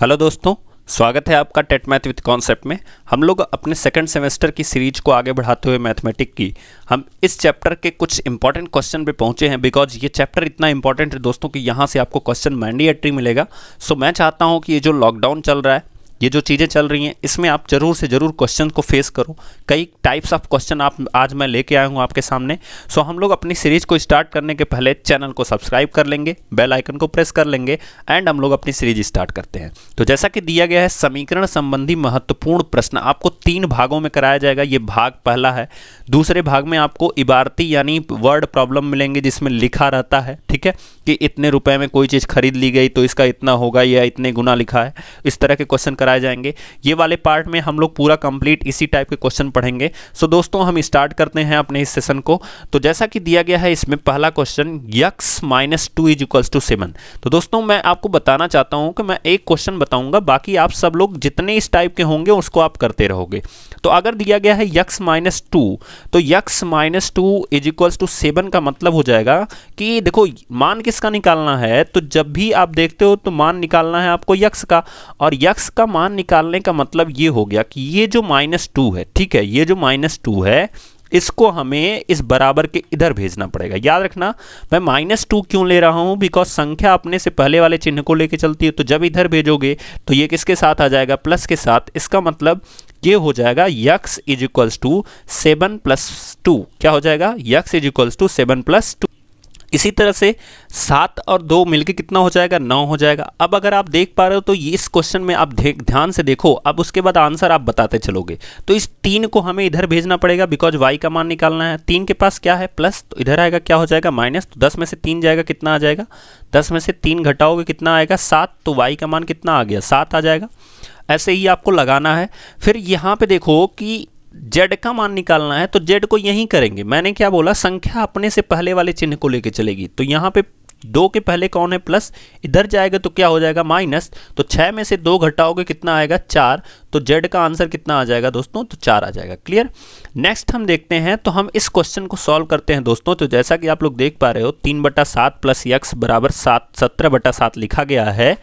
Hello दोस्तों, स्वागत है आपका टेट मैथ विद कॉन्सेप्ट में। हम लोग अपने सेकंड सेमेस्टर की सीरीज को आगे बढ़ाते हुए मैथमेटिक की हम इस चैप्टर के कुछ इंपॉर्टेंट क्वेश्चन पे पहुंचे हैं। बिकॉज ये चैप्टर इतना इंपॉर्टेंट है दोस्तों कि यहाँ से आपको क्वेश्चन मैंडेटरी मिलेगा। सो मैं चाहता हूँ कि ये जो लॉकडाउन चल रहा है, ये जो चीज़ें चल रही हैं, इसमें आप जरूर से ज़रूर क्वेश्चन को फेस करो। कई टाइप्स ऑफ क्वेश्चन आज मैं लेके आया हूँ आपके सामने। सो हम लोग अपनी सीरीज को स्टार्ट करने के पहले चैनल को सब्सक्राइब कर लेंगे, बेल आइकन को प्रेस कर लेंगे एंड हम लोग अपनी सीरीज स्टार्ट करते हैं। तो जैसा कि दिया गया है, समीकरण संबंधी महत्वपूर्ण प्रश्न आपको 3 भागों में कराया जाएगा। ये भाग पहला है। दूसरे भाग में आपको इबारती यानी वर्ड प्रॉब्लम मिलेंगे जिसमें लिखा रहता है, ठीक है, कि इतने रुपए में कोई चीज़ खरीद ली गई तो इसका इतना होगा या इतने गुना लिखा है। इस तरह के क्वेश्चन कराए जाएंगे। ये वाले पार्ट में हम लोग पूरा कंप्लीट इसी टाइप के क्वेश्चन पढ़ेंगे। सो दोस्तों, हम स्टार्ट करते हैं अपने इस सेशन को। तो जैसा कि दिया गया है, इसमें पहला क्वेश्चन x-2 = 7। तो दोस्तों, मैं आपको बताना चाहता हूं कि मैं एक क्वेश्चन बताऊंगा, बाकी आप सब लोग जितने इस टाइप के होंगे उसको आप करते रहोगे। तो अगर दिया गया है x-2, तो x-2 = 7 का मतलब हो जाएगा कि देखो, मान किसका निकालना है। तो जब भी आप देखते हो तो मान निकालना है आपको x का, और x का मान निकालने का मतलब ये हो गया कि ये जो -2 है, ठीक है, ये जो -2 है, इसको हमें इस बराबर के इधर भेजना पड़ेगा। याद रखना, मैं -2 क्यों ले रहा हूं, बिकॉज संख्या अपने से पहले वाले चिन्ह को लेके चलती है। तो जब इधर भेजोगे तो ये किसके साथ आ जाएगा, प्लस के साथ। इसका मतलब ये हो जाएगा x = 7 + 2। क्या हो जाएगा, x = 7 + 2। इसी तरह से 7 और 2 मिलके कितना हो जाएगा, 9 हो जाएगा। अब अगर आप देख पा रहे हो तो ये इस क्वेश्चन में आप ध्यान से देखो। अब उसके बाद आंसर आप बताते चलोगे। तो इस 3 को हमें इधर भेजना पड़ेगा, बिकॉज y का मान निकालना है। 3 के पास क्या है, प्लस, तो इधर आएगा क्या हो जाएगा, माइनस। तो 10 में से 3 जाएगा, कितना आ जाएगा, 10 में से 3 घटाओगे कितना आएगा, 7। तो y का मान कितना आ गया, 7 आ जाएगा। ऐसे ही आपको लगाना है। फिर यहाँ पे देखो कि z का मान निकालना है, तो z को यहीं करेंगे। मैंने क्या बोला, संख्या अपने से पहले वाले चिन्ह को लेके चलेगी। तो यहाँ पे 2 के पहले कौन है, प्लस, इधर जाएगा तो क्या हो जाएगा, माइनस। तो 6 में से 2 घटाओगे कितना आएगा, 4। तो z का आंसर कितना आ जाएगा दोस्तों, तो 4 आ जाएगा। क्लियर। नेक्स्ट हम देखते हैं, तो हम इस क्वेश्चन को सॉल्व करते हैं दोस्तों। तो जैसा कि आप लोग देख पा रहे हो, 3/7 + x = 7, 17/7 लिखा गया है।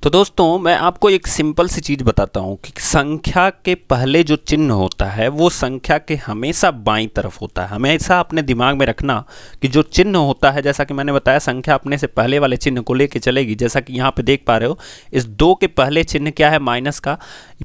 तो दोस्तों, मैं आपको एक सिंपल सी चीज़ बताता हूँ कि संख्या के पहले जो चिन्ह होता है वो संख्या के हमेशा बाईं तरफ होता है। हमेशा अपने दिमाग में रखना कि जो चिन्ह होता है, जैसा कि मैंने बताया, संख्या अपने से पहले वाले चिन्ह को लेके चलेगी। जैसा कि यहाँ पे देख पा रहे हो, इस 2 के पहले चिन्ह क्या है, माइनस का।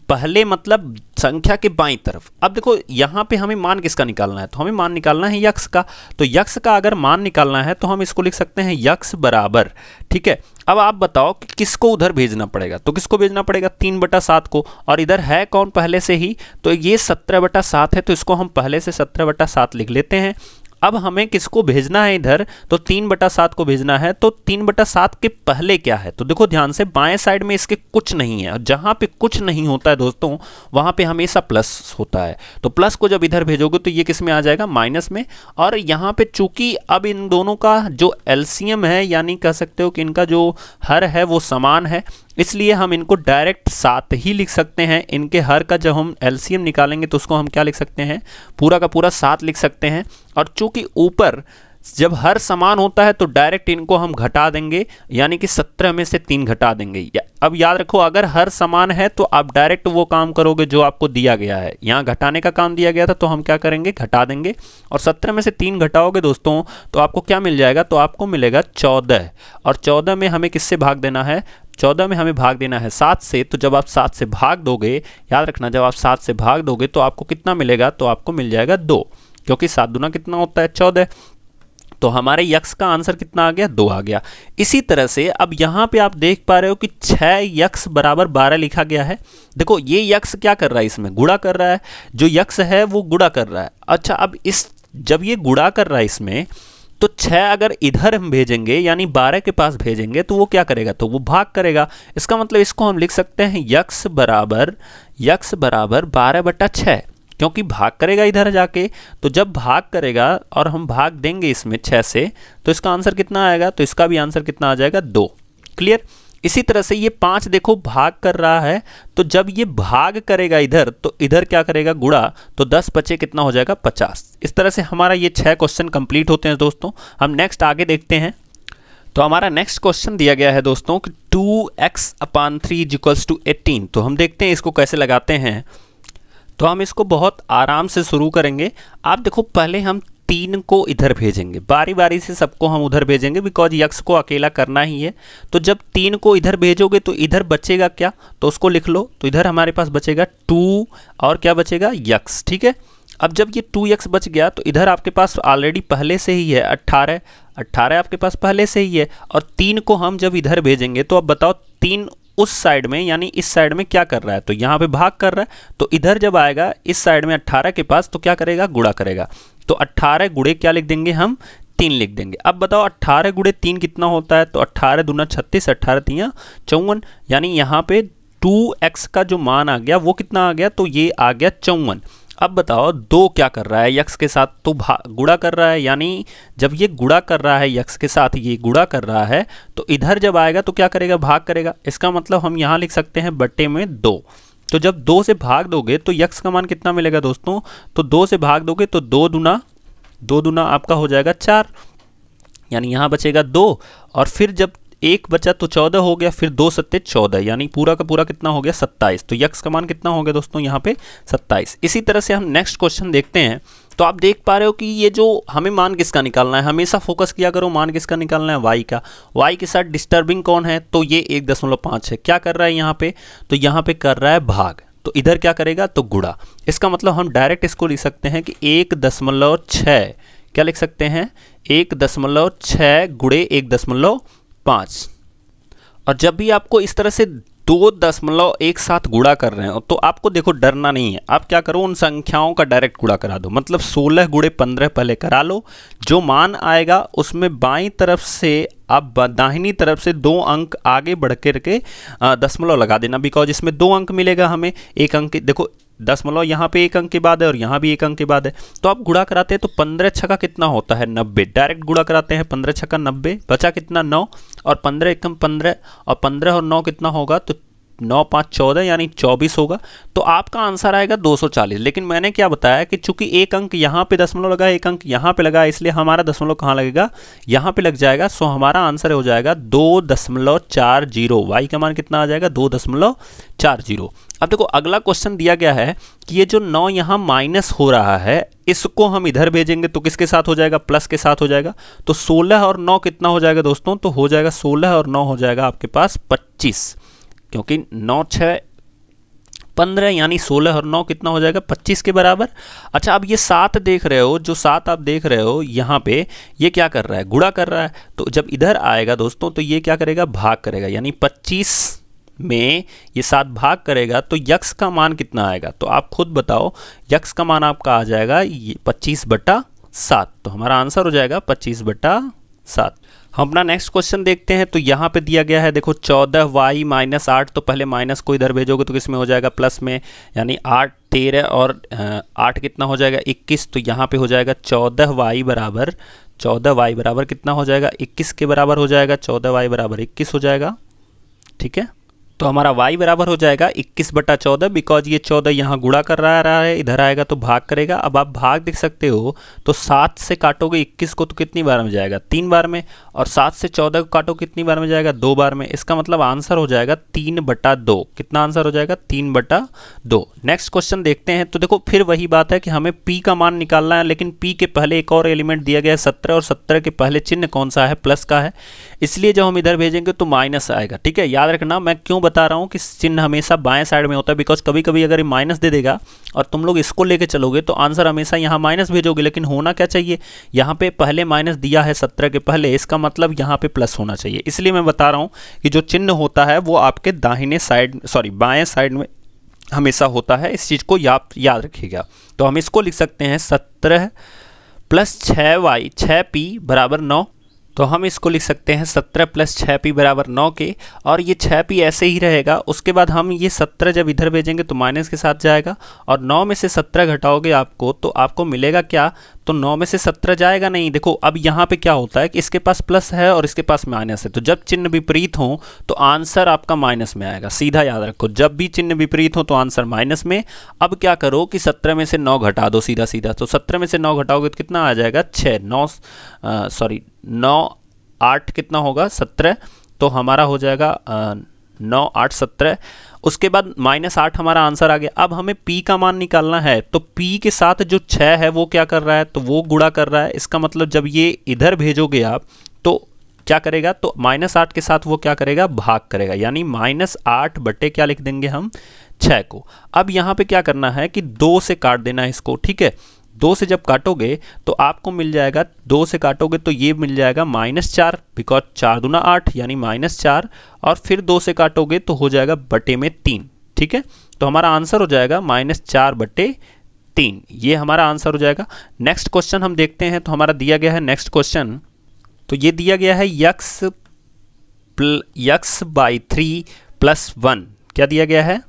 पहले मतलब संख्या के बाईं तरफ। अब देखो, यहाँ पे हमें मान किसका निकालना है, तो हमें मान निकालना है x का। तो x का अगर मान निकालना है तो हम इसको लिख सकते हैं x बराबर, ठीक है। अब आप बताओ कि किसको उधर भेजना पड़ेगा। तो किसको भेजना पड़ेगा, 3/7 को। और इधर है कौन पहले से ही, तो ये 17/7 है। तो इसको हम पहले से 17/7 लिख लेते हैं। अब हमें किसको भेजना है इधर, तो 3/7 को भेजना है। तो 3/7 के पहले क्या है, तो देखो ध्यान से, बाएं साइड में इसके कुछ नहीं है। और जहां पे कुछ नहीं होता है दोस्तों, वहां पे हमेशा प्लस होता है। तो प्लस को जब इधर भेजोगे तो ये किस में आ जाएगा, माइनस में। और यहाँ पे चूंकि अब इन दोनों का जो एलसीएम है, यानी कह सकते हो कि इनका जो हर है वो समान है, इसलिए हम इनको डायरेक्ट 7 ही लिख सकते हैं। इनके हर का जब हम एलसीएम निकालेंगे तो उसको हम क्या लिख सकते हैं, पूरा का पूरा 7 लिख सकते हैं। और चूंकि ऊपर जब हर समान होता है तो डायरेक्ट इनको हम घटा देंगे, यानी कि 17 में से 3 घटा देंगे। अब याद रखो, अगर हर समान है तो आप डायरेक्ट वो काम करोगे जो आपको दिया गया है। यहाँ घटाने का काम दिया गया था तो हम क्या करेंगे, घटा देंगे। और 17 में से 3 घटाओगे दोस्तों तो आपको क्या मिल जाएगा, तो आपको मिलेगा 14। और 14 में हमें किससे भाग देना है, 14 में हमें भाग देना है 7 से। तो जब आप 7 से भाग दोगे, याद रखना, जब आप 7 से भाग दोगे तो आपको कितना मिलेगा, तो आपको मिल जाएगा 2, क्योंकि 7 दूना कितना होता है, 14। तो हमारे x का आंसर कितना आ गया, 2 आ गया। इसी तरह से अब यहाँ पे आप देख पा रहे हो कि 6x = 12 लिखा गया है। देखो, ये x क्या कर रहा है, इसमें गुणा कर रहा है। जो x है वो गुणा कर रहा है। अच्छा, अब जब ये गुणा कर रहा है इसमें, तो 6 अगर इधर हम भेजेंगे, यानी 12 के पास भेजेंगे, तो वो क्या करेगा, तो वो भाग करेगा। इसका मतलब इसको हम लिख सकते हैं x बराबर 12/6, क्योंकि भाग करेगा इधर जाके। तो जब भाग करेगा और हम भाग देंगे इसमें 6 से, तो इसका आंसर कितना आएगा, तो इसका भी आंसर कितना आ जाएगा, 2। क्लियर। इसी तरह से ये 5 देखो भाग कर रहा है, तो जब ये भाग करेगा इधर, तो इधर क्या करेगा, गुणा। तो 10 बचे कितना हो जाएगा, 50। इस तरह से हमारा ये 6 क्वेश्चन कंप्लीट होते हैं दोस्तों। हम नेक्स्ट आगे देखते हैं। तो हमारा नेक्स्ट क्वेश्चन दिया गया है दोस्तों कि 2x/3 इक्वल्स टू 18। तो हम देखते हैं इसको कैसे लगाते हैं। तो हम इसको बहुत आराम से शुरू करेंगे। आप देखो, पहले हम 3 को इधर भेजेंगे, बारी बारी से सबको हम उधर भेजेंगे बिकॉज यक्स को अकेला करना ही है। तो जब 3 को इधर भेजोगे तो इधर बचेगा क्या, तो उसको लिख लो। तो इधर हमारे पास बचेगा 2 और क्या बचेगा, यक्स। ठीक है, अब जब ये 2x बच गया तो इधर आपके पास ऑलरेडी पहले से ही है 18 आपके पास पहले से ही है। और 3 को हम जब इधर भेजेंगे तो अब बताओ 3 उस साइड में यानी इस साइड में क्या कर रहा है, तो यहाँ पे भाग कर रहा है। तो इधर जब आएगा इस साइड में 18 के पास तो क्या करेगा, गुणा करेगा। तो 18 गुणे क्या लिख देंगे हम, 3 लिख देंगे। अब बताओ 18 गुणे 3 कितना होता है, तो 18 दूना 36, 18 तियां 54, यानी यहाँ पे 2x का जो मान आ गया वो कितना आ गया, तो ये आ गया 54। अब बताओ 2 क्या कर रहा है यक्स के साथ, तो गुणा कर रहा है, यानी जब ये गुणा कर रहा है यक्स के साथ, ये गुणा कर रहा है तो इधर जब आएगा तो क्या करेगा, भाग करेगा। इसका मतलब हम यहाँ लिख सकते हैं बट्टे में 2। तो जब 2 से भाग दोगे तो यक्स का मान कितना मिलेगा दोस्तों, तो 2 से भाग दोगे तो 2 दूना आपका हो जाएगा 4, यानी यहाँ बचेगा 2। और फिर जब 1 बचा तो 14 हो गया, फिर 2 सत्ते 14, यानी पूरा का पूरा कितना हो गया, 27। तो यक्स का मान कितना हो गया दोस्तों, यहाँ पे 27। इसी तरह से हम नेक्स्ट क्वेश्चन देखते हैं। तो आप देख पा रहे हो कि ये जो हमें मान किसका निकालना है, हमेशा फोकस किया करो, मान किसका निकालना है, y का। y के साथ डिस्टर्बिंग कौन है, तो ये 1.5 है। क्या कर रहा है यहाँ पे, तो यहाँ पे कर रहा है भाग, तो इधर क्या करेगा, तो गुणा। इसका मतलब हम डायरेक्ट इसको लिख सकते हैं कि 1.6, क्या लिख सकते हैं, 1.6 गुणे 1.5। और जब भी आपको इस तरह से 2 दशमलव एक साथ गुणा कर रहे हो तो आपको देखो डरना नहीं है। आप क्या करो, उन संख्याओं का डायरेक्ट गुणा करा दो। मतलब 16 गुणे 15 पहले करा लो, जो मान आएगा उसमें बाईं तरफ से आप दाहिनी तरफ से 2 अंक आगे बढ़ के दशमलव लगा देना, बिकॉज इसमें 2 अंक मिलेगा हमें। एक अंक देखो, दशमलव यहाँ पे 1 अंक के बाद है और यहाँ भी 1 अंक के बाद है। तो आप गुणा कराते हैं तो 15 छक्का कितना होता है, 90। डायरेक्ट गुणा कराते हैं, 15 छक्का 90, बचा कितना 9, और 15 एकम 15, और 15 और 9 कितना होगा, तो 9 5 14 यानी 24 होगा। तो आपका आंसर आएगा 240। लेकिन मैंने क्या बताया कि चूंकि 1 अंक यहाँ पे दशमलव लगा, 1 अंक यहाँ पे लगा, इसलिए हमारा दशमलव कहाँ लगेगा, यहाँ पे लग जाएगा। सो हमारा आंसर हो जाएगा 2.40। वाई का मान कितना आ जाएगा, 2.40। अब देखो अगला क्वेश्चन दिया गया है कि ये जो 9 यहाँ माइनस हो रहा है, इसको हम इधर भेजेंगे तो किसके साथ हो जाएगा, प्लस के साथ हो जाएगा। तो 16 और 9 कितना हो जाएगा दोस्तों, तो हो जाएगा 16 और 9 हो जाएगा आपके पास 25, क्योंकि 9 6 15 यानी 16 और 9 कितना हो जाएगा, 25 के बराबर। अच्छा, अब ये 7 देख रहे हो, जो 7 आप देख रहे हो यहाँ पे, ये क्या कर रहा है, गुणा कर रहा है। तो जब इधर आएगा दोस्तों तो ये क्या करेगा, भाग करेगा, यानी 25 में ये 7 भाग करेगा तो यक्स का मान कितना आएगा। तो आप खुद बताओ, यक्स का मान आपका आ जाएगा 25/7। तो हमारा आंसर हो जाएगा 25/7। हम अपना नेक्स्ट क्वेश्चन देखते हैं। तो यहाँ पे दिया गया है देखो 14y - 8। तो पहले माइनस को इधर भेजोगे तो किस में हो जाएगा, प्लस में, यानी 8 13 और 8 कितना हो जाएगा 21। तो यहाँ पे हो जाएगा 14y बराबर कितना हो जाएगा, 21 के बराबर हो जाएगा। 14y बराबर 21 हो जाएगा, ठीक है। तो हमारा y बराबर हो जाएगा 21/14, बिकॉज ये 14 यहाँ गुणा कर रहा है, इधर आएगा तो भाग करेगा। अब आप भाग देख सकते हो, तो 7 से काटोगे 21 को तो कितनी बार में जाएगा, 3 बार में, और 7 से 14 को काटो कितनी बार में जाएगा, 2 बार में। इसका मतलब आंसर हो जाएगा 3/2। कितना आंसर हो जाएगा, 3/2। नेक्स्ट क्वेश्चन देखते हैं। तो देखो फिर वही बात है कि हमें p का मान निकालना है, लेकिन p के पहले एक और एलिमेंट दिया गया है 17, और 17 के पहले चिन्ह कौन सा है, प्लस का है, इसलिए जब हम इधर भेजेंगे तो माइनस आएगा, ठीक है। याद रखना, मैं क्यों बता रहा हूँ कि चिन्ह हमेशा बाएं साइड में होता है, बिकॉज कभी कभी अगर ये माइनस दे देगा और तुम लोग इसको लेके चलोगे तो आंसर हमेशा यहाँ माइनस भेजोगे। लेकिन होना क्या चाहिए, यहाँ पे पहले माइनस दिया है 17 के पहले, इसका मतलब यहाँ पे प्लस होना चाहिए। इसलिए मैं बता रहा हूँ कि जो चिन्ह होता है वो आपके दाहिने साइड, बाएं साइड में हमेशा होता है। इस चीज़ को याद रखिएगा। तो हम इसको लिख सकते हैं 17 + 6y 6p बराबर 9। तो हम इसको लिख सकते हैं 17 + 6p बराबर 9 के, और ये 6p ऐसे ही रहेगा। उसके बाद हम ये 17 जब इधर भेजेंगे तो माइनस के साथ जाएगा, और 9 में से 17 घटाओगे आपको तो आपको मिलेगा क्या, तो 9 में से 17 जाएगा नहीं। देखो अब यहाँ पे क्या होता है कि इसके पास प्लस है और इसके पास माइनस है, तो जब चिन्ह विपरीत हो तो आंसर आपका माइनस में आएगा। सीधा याद रखो, जब भी चिन्ह विपरीत हो तो आंसर माइनस में। अब क्या करो कि 17 में से 9 घटा दो, सीधा सीधा। तो 17 में से 9 घटाओगे तो कितना आ जाएगा, 9 8 कितना होगा 17, तो हमारा हो जाएगा 9 8 17। उसके बाद -8 हमारा आंसर आ गया। अब हमें p का मान निकालना है, तो p के साथ जो 6 है वो क्या कर रहा है, तो वो गुणा कर रहा है। इसका मतलब जब ये इधर भेजोगे आप तो क्या करेगा, तो -8 के साथ वो क्या करेगा, भाग करेगा, यानी -8 बटे क्या लिख देंगे हम 6 को। अब यहाँ पे क्या करना है कि 2 से काट देना है इसको, ठीक है। 2 से जब काटोगे तो आपको मिल जाएगा, 2 से काटोगे तो ये मिल जाएगा -4, बिकॉज 4 दूना 8 यानी -4, और फिर 2 से काटोगे तो हो जाएगा बटे में 3, ठीक है। तो हमारा आंसर हो जाएगा -4 बटे 3, ये हमारा आंसर हो जाएगा। नेक्स्ट क्वेश्चन हम देखते हैं, तो हमारा दिया गया है नेक्स्ट क्वेश्चन, तो ये दिया गया है x/3 + 1, क्या दिया गया है,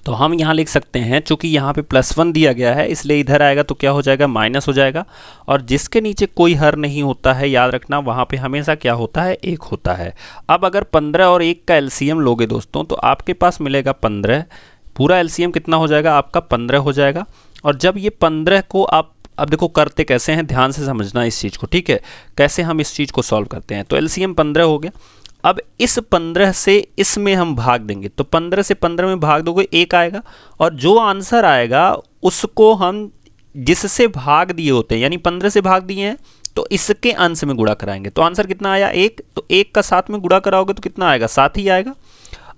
तो हम यहाँ लिख सकते हैं, चूंकि यहाँ पे +1 दिया गया है इसलिए इधर आएगा तो क्या हो जाएगा, माइनस हो जाएगा। और जिसके नीचे कोई हर नहीं होता है, याद रखना वहाँ पे हमेशा क्या होता है, 1 होता है। अब अगर 15 और 1 का एलसीएम लोगे दोस्तों तो आपके पास मिलेगा 15, पूरा एलसीएम कितना हो जाएगा आपका 15 हो जाएगा। और जब ये 15 को आप, अब देखो करते कैसे हैं, ध्यान से समझना इस चीज़ को, ठीक है, कैसे हम इस चीज़ को सॉल्व करते हैं। तो एलसीएम 15 हो गया। अब इस 15 से इसमें हम भाग देंगे, तो 15 से 15 में भाग दोगे 1 आएगा, और जो आंसर आएगा उसको हम जिससे भाग दिए होते हैं, यानी 15 से भाग दिए हैं तो इसके अंश में गुणा कराएंगे। तो आंसर कितना आया 1, तो 1 का 7 में गुणा कराओगे तो कितना आएगा, 7 ही आएगा।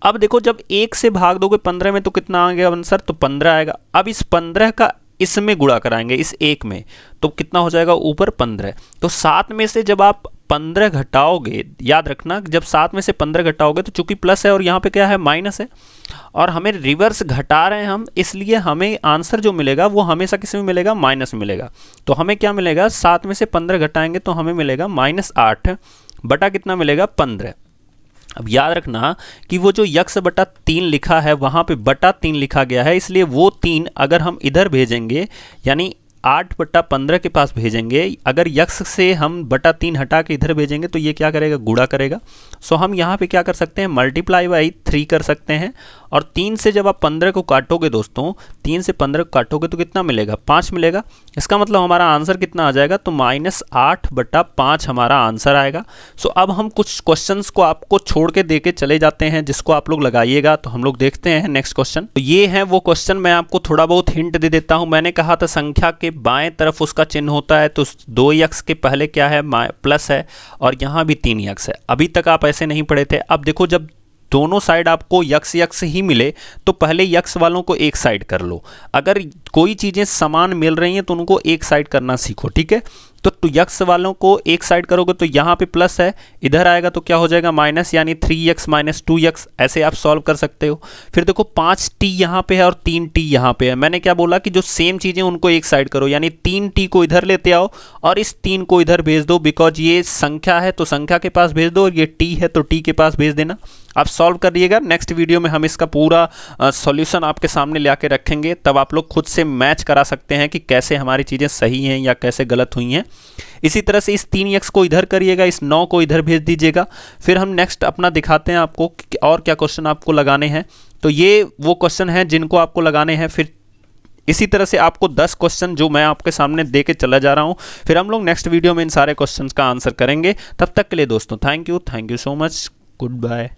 अब देखो जब 1 से भाग दोगे 15 में तो कितना आएगा आंसर, तो 15 आएगा। अब इस 15 का इसमें गुणा कराएंगे, इस 1 में, तो कितना हो जाएगा ऊपर 15। तो 7 में से जब आप 15 घटाओगे, याद रखना जब 7 में से 15 घटाओगे तो चूंकि प्लस है और यहाँ पे क्या है, माइनस है, और हमें रिवर्स घटा रहे हैं हम, इसलिए हमें आंसर जो मिलेगा वो हमेशा किस में मिलेगा, माइनस में मिलेगा। तो हमें क्या मिलेगा, 7 में से 15 घटाएंगे तो हमें मिलेगा -8 बटा कितना मिलेगा, 15। अब याद रखना कि वो जो x/3 लिखा है वहाँ पे बटा 3 लिखा गया है, इसलिए वो 3 अगर हम इधर भेजेंगे यानी 8/15 के पास भेजेंगे, अगर x से हम बटा 3 हटा के इधर भेजेंगे तो ये क्या करेगा, गुणा करेगा। सो हम यहाँ पे क्या कर सकते हैं, ×3 कर सकते हैं। और 3 से जब आप 15 को काटोगे दोस्तों, 3 से 15 को काटोगे तो कितना मिलेगा, 5 मिलेगा। इसका मतलब हमारा आंसर कितना आ जाएगा, तो -8/5 हमारा आंसर आएगा। सो अब हम कुछ क्वेश्चंस को आपको छोड़ के दे के चले जाते हैं जिसको आप लोग लगाइएगा। तो हम लोग देखते हैं नेक्स्ट क्वेश्चन। तो ये है वो क्वेश्चन, मैं आपको थोड़ा बहुत हिंट दे देता हूँ। मैंने कहा था संख्या के बाएं तरफ उसका चिन्ह होता है, तो 2x के पहले क्या है, प्लस है, और यहाँ भी 3x है। अभी तक आप ऐसे नहीं पढ़े थे। अब देखो जब दोनों साइड आपको x ही मिले तो पहले x वालों को एक साइड कर लो। अगर कोई चीज़ें समान मिल रही हैं तो उनको एक साइड करना सीखो, ठीक है। तो x वालों को एक साइड करोगे तो यहाँ पे प्लस है, इधर आएगा तो क्या हो जाएगा माइनस, यानी 3x - 2x, ऐसे आप सॉल्व कर सकते हो। फिर देखो 5t यहाँ पे है और 3t यहाँ पे है। मैंने क्या बोला कि जो सेम चीज़ें उनको एक साइड करो, यानी 3t को इधर लेते आओ और इस 3 को इधर भेज दो, बिकॉज ये संख्या है तो संख्या के पास भेज दो, और ये t है तो t के पास भेज देना। आप सॉल्व करिएगा। नेक्स्ट वीडियो में हम इसका पूरा सॉल्यूशन आपके सामने ले आके रखेंगे, तब आप लोग खुद से मैच करा सकते हैं कि कैसे हमारी चीज़ें सही हैं या कैसे गलत हुई हैं। इसी तरह से इस 3x को इधर करिएगा, इस 9 को इधर भेज दीजिएगा। फिर हम नेक्स्ट अपना दिखाते हैं आपको और क्या क्वेश्चन आपको लगाने हैं। तो ये वो क्वेश्चन हैं जिनको आपको लगाने हैं। फिर इसी तरह से आपको 10 क्वेश्चन जो मैं आपके सामने दे के चला जा रहा हूँ, फिर हम लोग नेक्स्ट वीडियो में इन सारे क्वेश्चन का आंसर करेंगे। तब तक के लिए दोस्तों thank you so much, good bye.